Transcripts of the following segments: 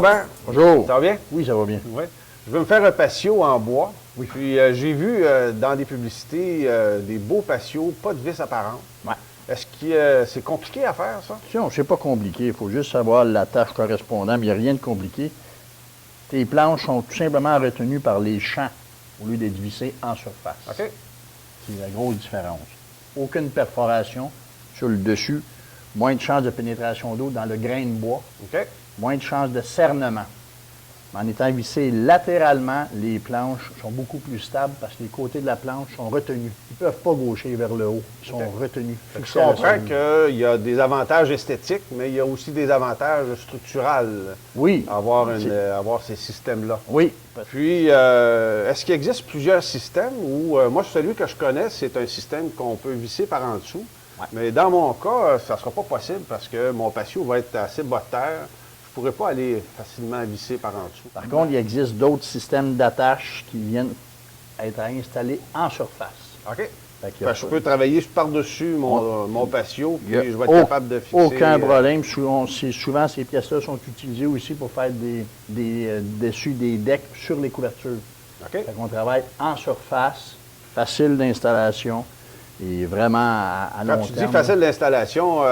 Robert. Bonjour. Ça va bien? Oui, ça va bien. Oui. Je veux me faire un patio en bois. Oui. Puis j'ai vu dans des publicités des beaux patios, pas de vis apparentes. Ouais. Est-ce que c'est compliqué à faire, ça? Non, c'est pas compliqué. Il faut juste savoir la tâche correspondante. Il n'y a rien de compliqué. Tes planches sont tout simplement retenues par les champs au lieu d'être vissées en surface. OK. C'est la grosse différence. Aucune perforation sur le dessus. Moins de chances de pénétration d'eau dans le grain de bois. OK. Moins de chances de cernement. En étant vissées latéralement, les planches sont beaucoup plus stables parce que les côtés de la planche sont retenus. Ils ne peuvent pas gaucher vers le haut. Ils sont retenus. Je fixés à la comprends cellule. qu'il y a des avantages esthétiques, mais il y a aussi des avantages structurels Oui. à avoir ces systèmes-là. Oui. Puis, est-ce qu'il existe plusieurs systèmes ou moi, celui que je connais, c'est un système qu'on peut visser par en dessous. Ouais. Mais dans mon cas, ça ne sera pas possible parce que mon patio va être assez bas de terre. Je ne pourrais pas aller facilement visser par en dessous. Par contre, il existe d'autres systèmes d'attache qui viennent être installés en surface. OK. Fait qu'il y a Fait que je peux travailler par-dessus mon patio, il y a puis je vais être capable de fixer. aucun problème. Souvent, ces pièces-là sont utilisées aussi pour faire dessus des decks sur les couvertures. OK. Fait qu'on travaille en surface, facile d'installation et vraiment à long Quand tu terme. dis facile d'installation,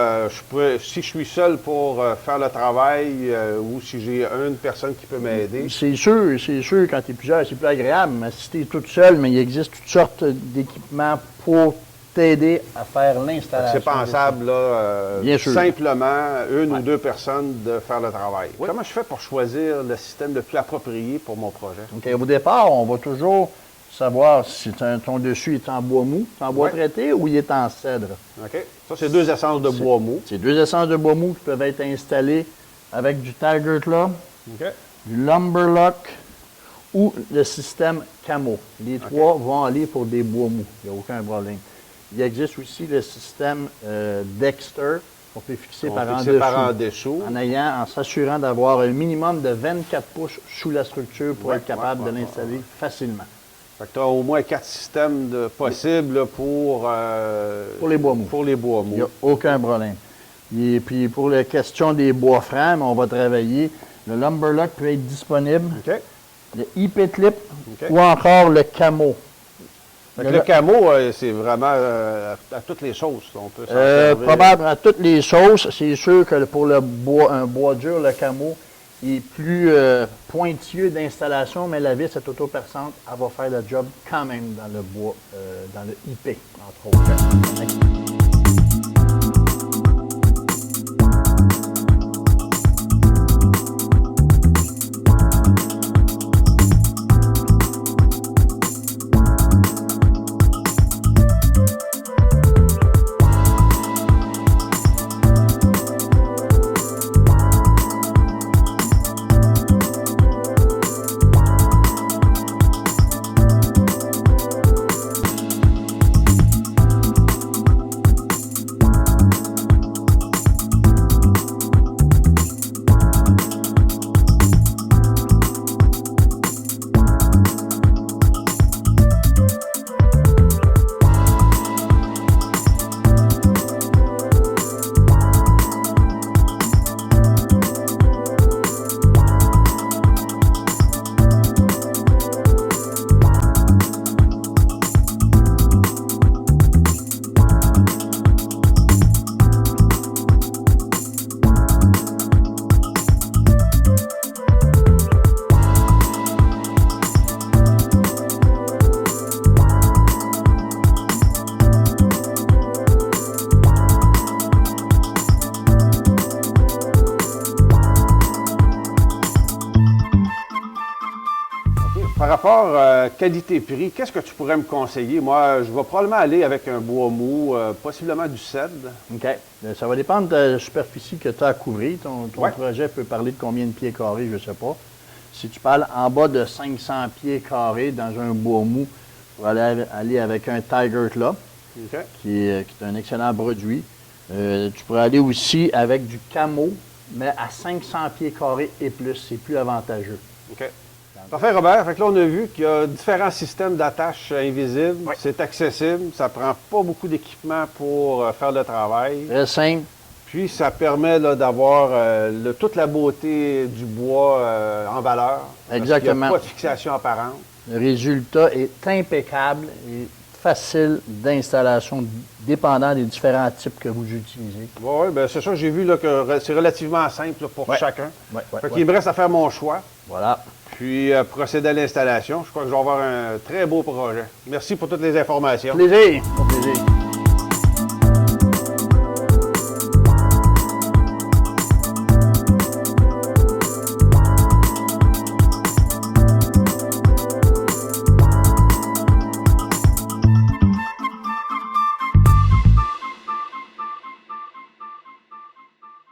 si je suis seul pour faire le travail ou si j'ai une personne qui peut m'aider. C'est sûr, quand tu es plusieurs, c'est plus agréable. Mais si tu es toute seule, mais il existe toutes sortes d'équipements pour t'aider à faire l'installation. C'est pensable, là, Bien sûr. simplement, une ou deux personnes de faire le travail. Oui. Comment je fais pour choisir le système le plus approprié pour mon projet? Donc, au départ, on va toujours savoir si ton dessus est en bois mou, en bois traité ou il est en cèdre. OK. Ça, c'est deux essences de bois mou. C'est deux essences de bois mou qui peuvent être installées avec du Tiger Claw, OK. du Lumberlock ou le système Camo. Les trois vont aller pour des bois mous. Il n'y a aucun problème. Il existe aussi le système Dexter qu'on peut fixer par en dessous. En s'assurant d'avoir un minimum de 24 pouces sous la structure pour être capable de l'installer facilement. Fait que tu as au moins 4 systèmes possibles pour les bois mous. Pour les bois mous. Il n'y a aucun problème. Et puis pour la question des bois francs, on va travailler. Le Lumberlock peut être disponible. OK. Le IP-Clip ou encore le Camo. Le camo, c'est vraiment à toutes les sauces. On peut s'en servir. Probablement à toutes les sauces. C'est sûr que pour un bois dur, le Camo est plus pointilleux d'installation, mais la vis est auto-perçante. Elle va faire le job quand même dans le bois, dans le IP, entre autres. Par rapport qualité-prix, qu'est-ce que tu pourrais me conseiller? Moi, je vais probablement aller avec un bois mou, possiblement du cèdre. OK. Ça va dépendre de la superficie que tu as à couvrir. Ton projet peut parler de combien de pieds carrés, je ne sais pas. Si tu parles en bas de 500 pieds carrés dans un bois mou, tu vas aller avec un Tiger Claw, qui est un excellent produit. Tu pourrais aller aussi avec du Camo, mais à 500 pieds carrés et plus. C'est plus avantageux. OK. Parfait, Robert. Fait que là, on a vu qu'il y a différents systèmes d'attache invisibles. C'est accessible. Ça prend pas beaucoup d'équipement pour faire le travail. Très simple. Puis, ça permet d'avoir toute la beauté du bois en valeur. Exactement. Il n'y a pas de fixation apparente. Le résultat est impeccable et facile d'installation, dépendant des différents types que vous utilisez. Oui, bien, c'est ça, j'ai vu là, que c'est relativement simple là, pour chacun. Il me reste à faire mon choix. Voilà. Puis procéder à l'installation. Je crois que je vais avoir un très beau projet. Merci pour toutes les informations. Plaisir. Plaisir.